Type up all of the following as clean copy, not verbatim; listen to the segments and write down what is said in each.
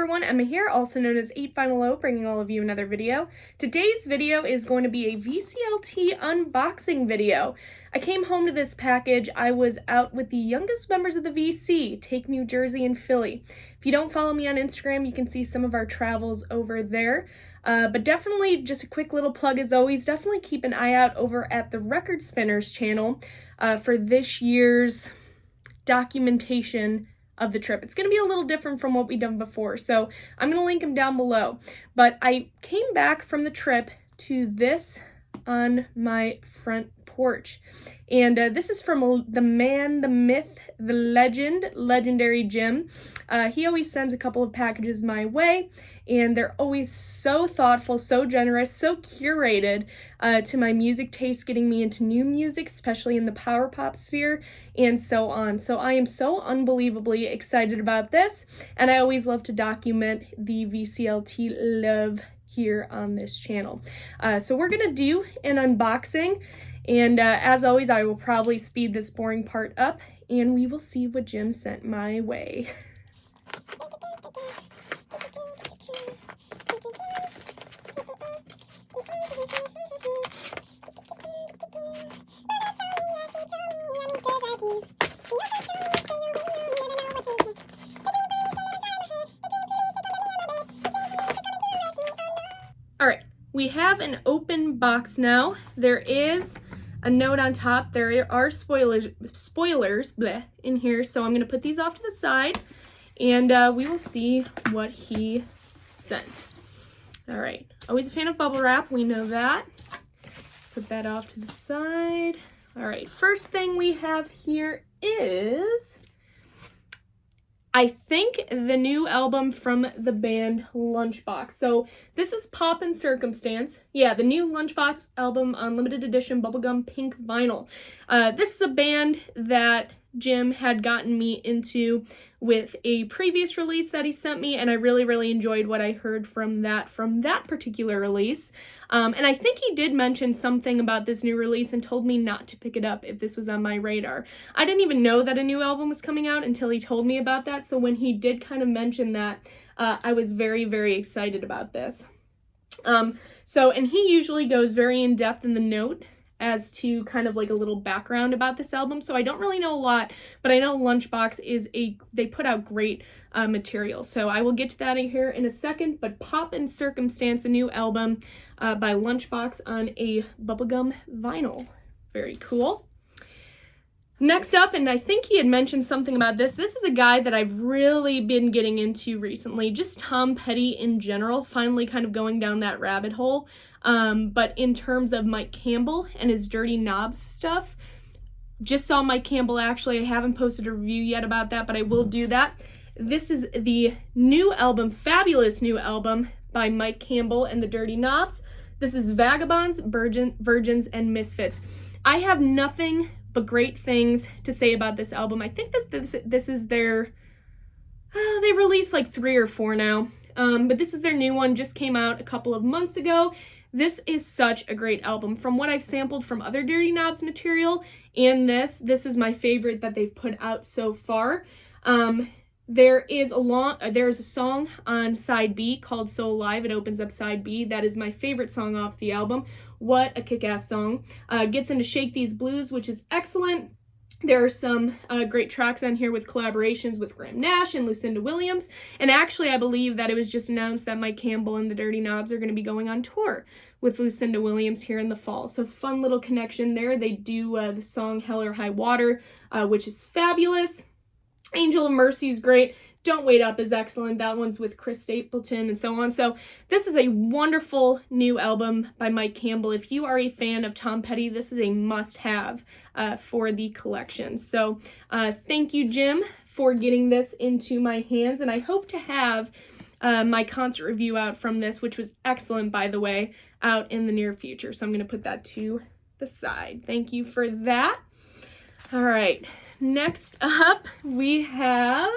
everyone, Emma here, also known as 8vinyllow, bringing all of you another video. Today's video is going to be a VCLT unboxing video. I came home to this package. I was out with the youngest members of the VC, Take New Jersey and Philly. If you don't follow me on Instagram, you can see some of our travels over there. But definitely, just a quick little plug as always, definitely keep an eye out over at the Record Spinners channel for this year's documentation of the trip. It's going to be a little different from what we've done before, so I'm going to link them down below. But I came back from the trip to this on my front porch, and this is from the man, the myth, the legend, legendary Jim. He always sends a couple of packages my way, and they're always so thoughtful, so generous, so curated to my music taste, getting me into new music, especially in the power pop sphere, and so on. So I am so unbelievably excited about this, and I always love to document the VCLT love here on this channel. So we're gonna do an unboxing, and as always, I will probably speed this boring part up, and we will see what Jim sent my way. All right, we have an open box now. There is a note on top. There are spoilers in here, so I'm gonna put these off to the side, and we will see what he sent. All right, always a fan of bubble wrap, we know that. Put that off to the side. All right, first thing we have here is, I think, the new album from the band Lunchbox. So this is Pop & Circumstance. Yeah, the new Lunchbox album on limited edition bubblegum pink vinyl. This is a band that Jim had gotten me into with a previous release that he sent me, and I really enjoyed what I heard from that particular release. And I think he did mention something about this new release and told me not to pick it up if this was on my radar. I didn't even know that a new album was coming out until he told me about that, so when he did kind of mention that, I was very excited about this. And he usually goes very in-depth in the note as to kind of like a little background about this album, so I don't really know a lot, but I know Lunchbox they put out great material, so I will get to that here in a second. But Pop & Circumstance, a new album by Lunchbox on a bubblegum vinyl. Very cool. Next up, and I think he had mentioned something about this is a guy that I've really been getting into recently, just Tom Petty in general, finally kind of going down that rabbit hole. But in terms of Mike Campbell and his Dirty Knobs stuff, just saw Mike Campbell actually. I haven't posted a review yet about that, but I will do that. This is the new album, fabulous new album by Mike Campbell and the Dirty Knobs. This is Vagabonds, Virgins, and Misfits. I have nothing but great things to say about this album. I think this is their, they released like 3 or 4 now, but this is their new one, just came out a couple of months ago. This is such a great album. From what I've sampled from other Dirty Knobs material, and this is my favorite that they've put out so far. There's a song on side B called So Alive. It opens up side B. That is my favorite song off the album. What a kick-ass song. Gets into Shake These Blues, which is excellent. There are some great tracks on here with collaborations with Graham Nash and Lucinda Williams. And actually, I believe that it was just announced that Mike Campbell and the Dirty Knobs are going to be going on tour with Lucinda Williams here in the fall. So fun little connection there. They do the song Hell or High Water, which is fabulous. Angel of Mercy is great. Don't Wait Up is excellent. That one's with Chris Stapleton and so on. So this is a wonderful new album by Mike Campbell. If you are a fan of Tom Petty, this is a must-have for the collection. So thank you, Jim, for getting this into my hands. And I hope to have my concert review out from this, which was excellent, by the way, out in the near future. So I'm going to put that to the side. Thank you for that. All right. Next up, we have...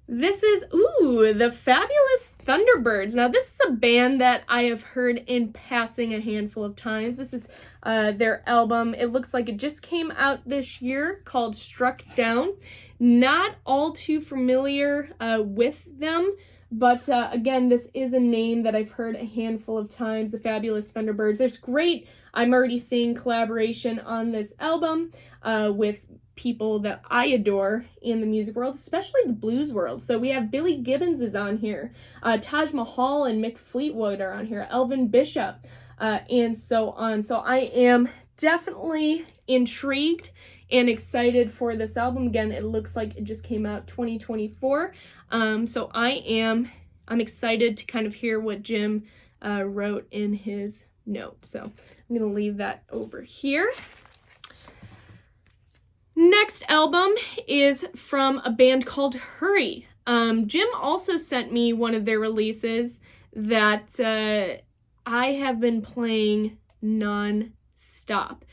This is, the fabulous Thunderbirds. Now, this is a band that I have heard in passing a handful of times. This is their album. It looks like it just came out this year, called Struck Down. Not all too familiar with them, but again, this is a name that I've heard a handful of times, the Fabulous Thunderbirds. There's great, I'm already seeing collaboration on this album with people that I adore in the music world, especially the blues world. So we have Billy Gibbons is on here, Taj Mahal and Mick Fleetwood are on here, Elvin Bishop, and so on. So I am definitely intrigued and excited for this album. Again, it looks like it just came out 2024. So I'm excited to kind of hear what Jim wrote in his note. So I'm gonna leave that over here. Next album is from a band called Hurry. Jim also sent me one of their releases that I have been playing non-stop.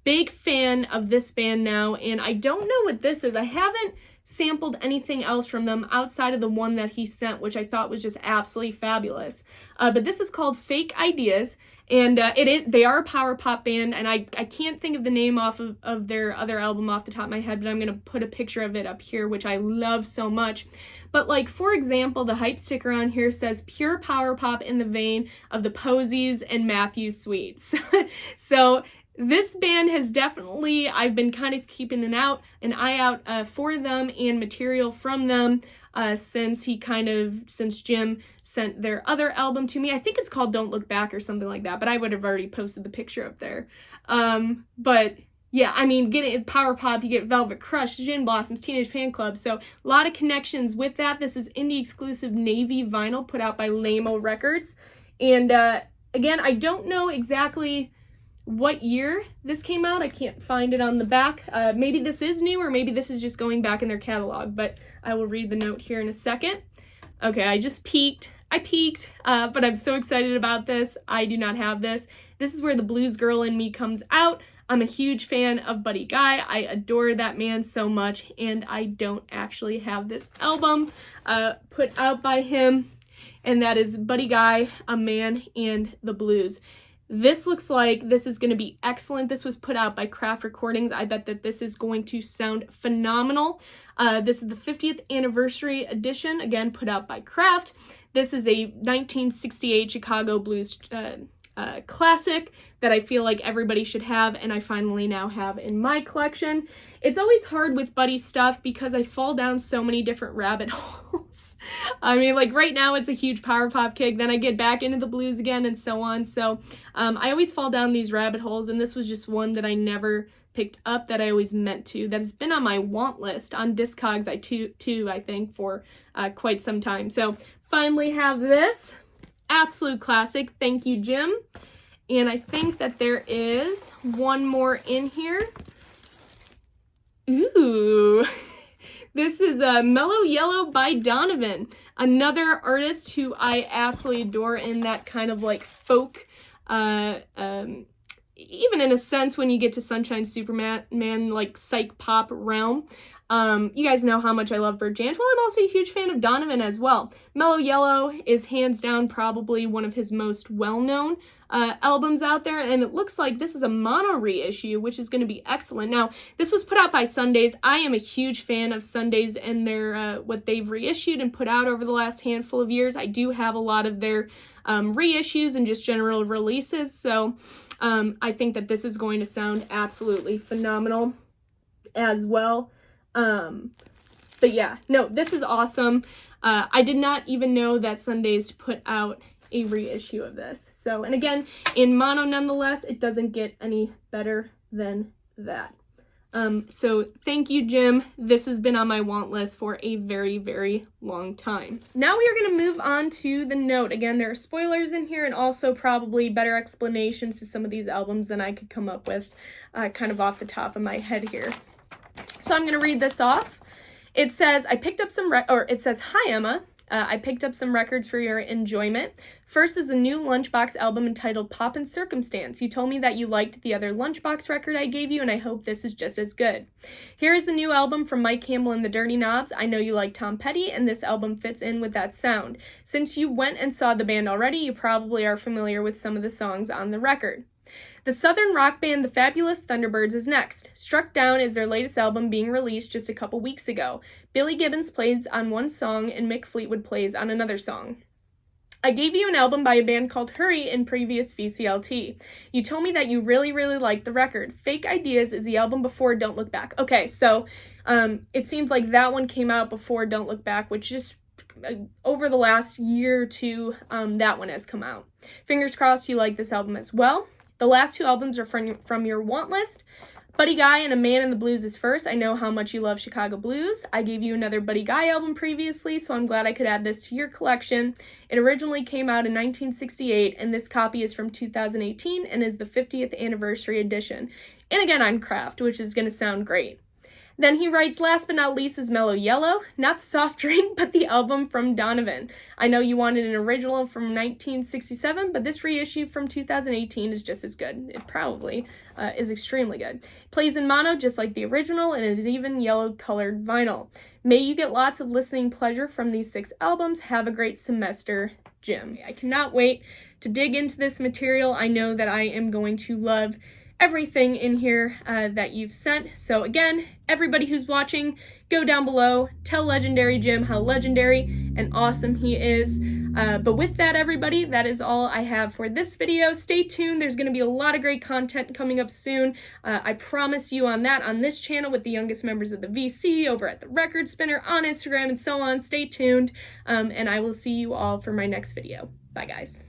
Big fan of this band now, and I don't know what this is. I haven't sampled anything else from them outside of the one that he sent, which I thought was just absolutely fabulous. But this is called Fake Ideas, and they are a power pop band, and I can't think of the name off of their other album off the top of my head, but I'm going to put a picture of it up here, which I love so much. But like, for example, the hype sticker on here says pure power pop in the vein of the Posies and Matthew Sweets. So this band has definitely, I've been kind of keeping an eye out for them and material from them since Jim sent their other album to me. I think it's called Don't Look Back or something like that, but I would have already posted the picture up there. But yeah, I mean, getting power pop, you get Velvet Crush, Gin Blossoms, Teenage Fan Club, so a lot of connections with that. This is indie exclusive Navy vinyl put out by Lamo Records. And again, I don't know exactly what year this came out. I can't find it on the back. Maybe this is new, or maybe this is just going back in their catalog, but I will read the note here in a second. Okay, I peeked, but I'm so excited about this. I do not have this. This is where the blues girl in me comes out. I'm a huge fan of Buddy Guy. I adore that man so much, and I don't actually have this album put out by him, and that is Buddy Guy, A Man and the Blues. This looks like this is going to be excellent. This was put out by Craft Recordings. I bet that this is going to sound phenomenal. This is the 50th anniversary edition, again, put out by Craft. This is a 1968 Chicago blues classic that I feel like everybody should have, and I finally now have in my collection. It's always hard with Buddy stuff because I fall down so many different rabbit holes. I mean, like right now it's a huge power pop kick, then I get back into the blues again and so on. So I always fall down these rabbit holes, and this was just one that I never picked up that I always meant to. That has been on my want list on Discogs, I think, for quite some time. So finally have this. Absolute classic. Thank you, Jim. And I think that there is one more in here. Ooh, this is Mellow Yellow by Donovan, another artist who I absolutely adore in that kind of like folk, even in a sense when you get to Sunshine Superman, like psych pop realm. You guys know how much I love Bert Jansch. Well, I'm also a huge fan of Donovan as well. Mellow Yellow is hands down probably one of his most well-known albums out there, and it looks like this is a mono reissue, which is going to be excellent. Now, this was put out by Sundays. I am a huge fan of Sundays and their what they've reissued and put out over the last handful of years. I do have a lot of their reissues and just general releases, so I think that this is going to sound absolutely phenomenal as well. But yeah, no, this is awesome. I did not even know that Sundays put out a reissue of this. So, and again, in mono nonetheless, it doesn't get any better than that. So thank you, Jim. This has been on my want list for a very, very long time. Now we are going to move on to the note. Again, there are spoilers in here and also probably better explanations to some of these albums than I could come up with kind of off the top of my head here. So I'm going to read this off. It says, it says, "Hi, Emma. I picked up some records for your enjoyment. First is the new Lunchbox album entitled Poppin' Circumstance. You told me that you liked the other Lunchbox record I gave you, and I hope this is just as good. Here is the new album from Mike Campbell and the Dirty Knobs. I know you like Tom Petty, and this album fits in with that sound. Since you went and saw the band already, you probably are familiar with some of the songs on the record. The southern rock band The Fabulous Thunderbirds is next. Struck Down is their latest album being released just a couple weeks ago. Billy Gibbons plays on one song and Mick Fleetwood plays on another song. I gave you an album by a band called Hurry in previous VCLT. You told me that you really, really liked the record. Fake Ideas is the album before Don't Look Back. Okay, so it seems like that one came out before Don't Look Back, which just over the last year or two, that one has come out. Fingers crossed you like this album as well. The last two albums are from your want list. Buddy Guy and A Man in the Blues is first. I know how much you love Chicago blues. I gave you another Buddy Guy album previously, so I'm glad I could add this to your collection. It originally came out in 1968, and this copy is from 2018 and is the 50th anniversary edition. And again, I'm Kraft, which is going to sound great. Then he writes, last but not least is Mellow Yellow, not the soft drink, but the album from Donovan. I know you wanted an original from 1967, but this reissue from 2018 is just as good. It probably is extremely good. Plays in mono just like the original, and it is even yellow-colored vinyl. May you get lots of listening pleasure from these 6 albums. Have a great semester, Jim. I cannot wait to dig into this material. I know that I am going to love everything in here that you've sent. So again, everybody who's watching, go down below, tell Legendary Jim how legendary and awesome he is. But with that, everybody, that is all I have for this video. Stay tuned. There's going to be a lot of great content coming up soon. I promise you on that, on this channel with the youngest members of the VC, over at the Record Spinner, on Instagram, and so on. Stay tuned, and I will see you all for my next video. Bye, guys.